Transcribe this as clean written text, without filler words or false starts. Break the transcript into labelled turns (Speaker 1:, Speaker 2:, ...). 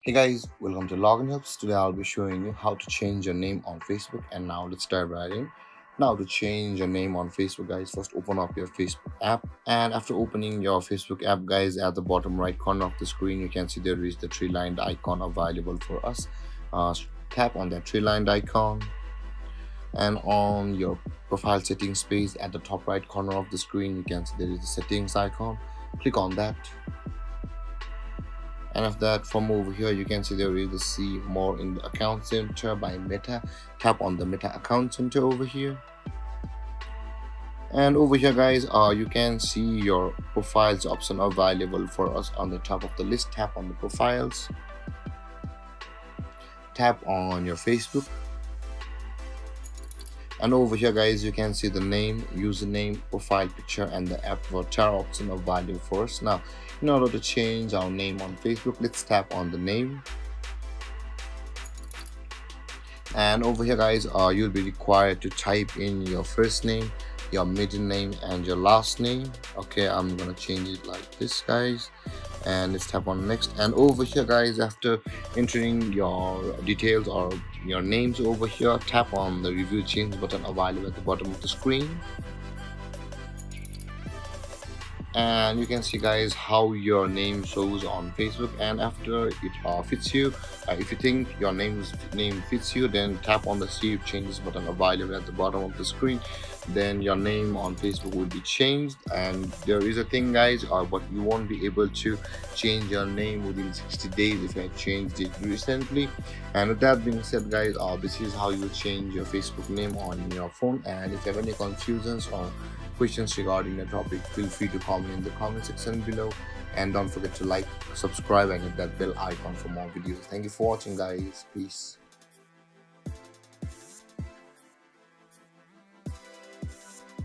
Speaker 1: Hey guys, welcome to Login Helps. Today I'll be showing you how to change your name on Facebook. And now let's dive right in. Now to change your name on Facebook, guys, first open up your Facebook app. And after opening your Facebook app, guys, at the bottom right corner of the screen, you can see there is the three-lined icon available for us. Tap on that three-lined icon, and on your profile settings page at the top right corner of the screen, you can see there is the settings icon. Click on that, and after that, from over here you can see there is the see more in the account center by Meta. Tap on the Meta account center over here, and over here, guys, you can see your profiles option available for us on the top of the list. Tap on the profiles, tap on your Facebook, and over here, guys, you can see the name, username, profile picture, and the avatar option available for us. Now, in order to change our name on Facebook, let's tap on the name. And over here, guys, you'll be required to type in your first name, your middle name, and your last name. Okay, I'm gonna change it like this, guys, and let's tap on next. And over here, guys, after entering your details or your names over here, tap on the review change button available at the bottom of the screen, and you can see, guys, how your name shows on Facebook. And after it fits you, if you think your name fits you, then tap on the save changes button available at the bottom of the screen. Then your name on Facebook will be changed. And there is a thing, guys, but you won't be able to change your name within 60 days if you have changed it recently. And with that being said, guys, this is how you change your Facebook name on your phone. And if you have any confusions or questions regarding the topic, feel free to comment in the comment section below, and don't forget to like, subscribe, and hit that bell icon for more videos. Thank you for watching, guys. Peace.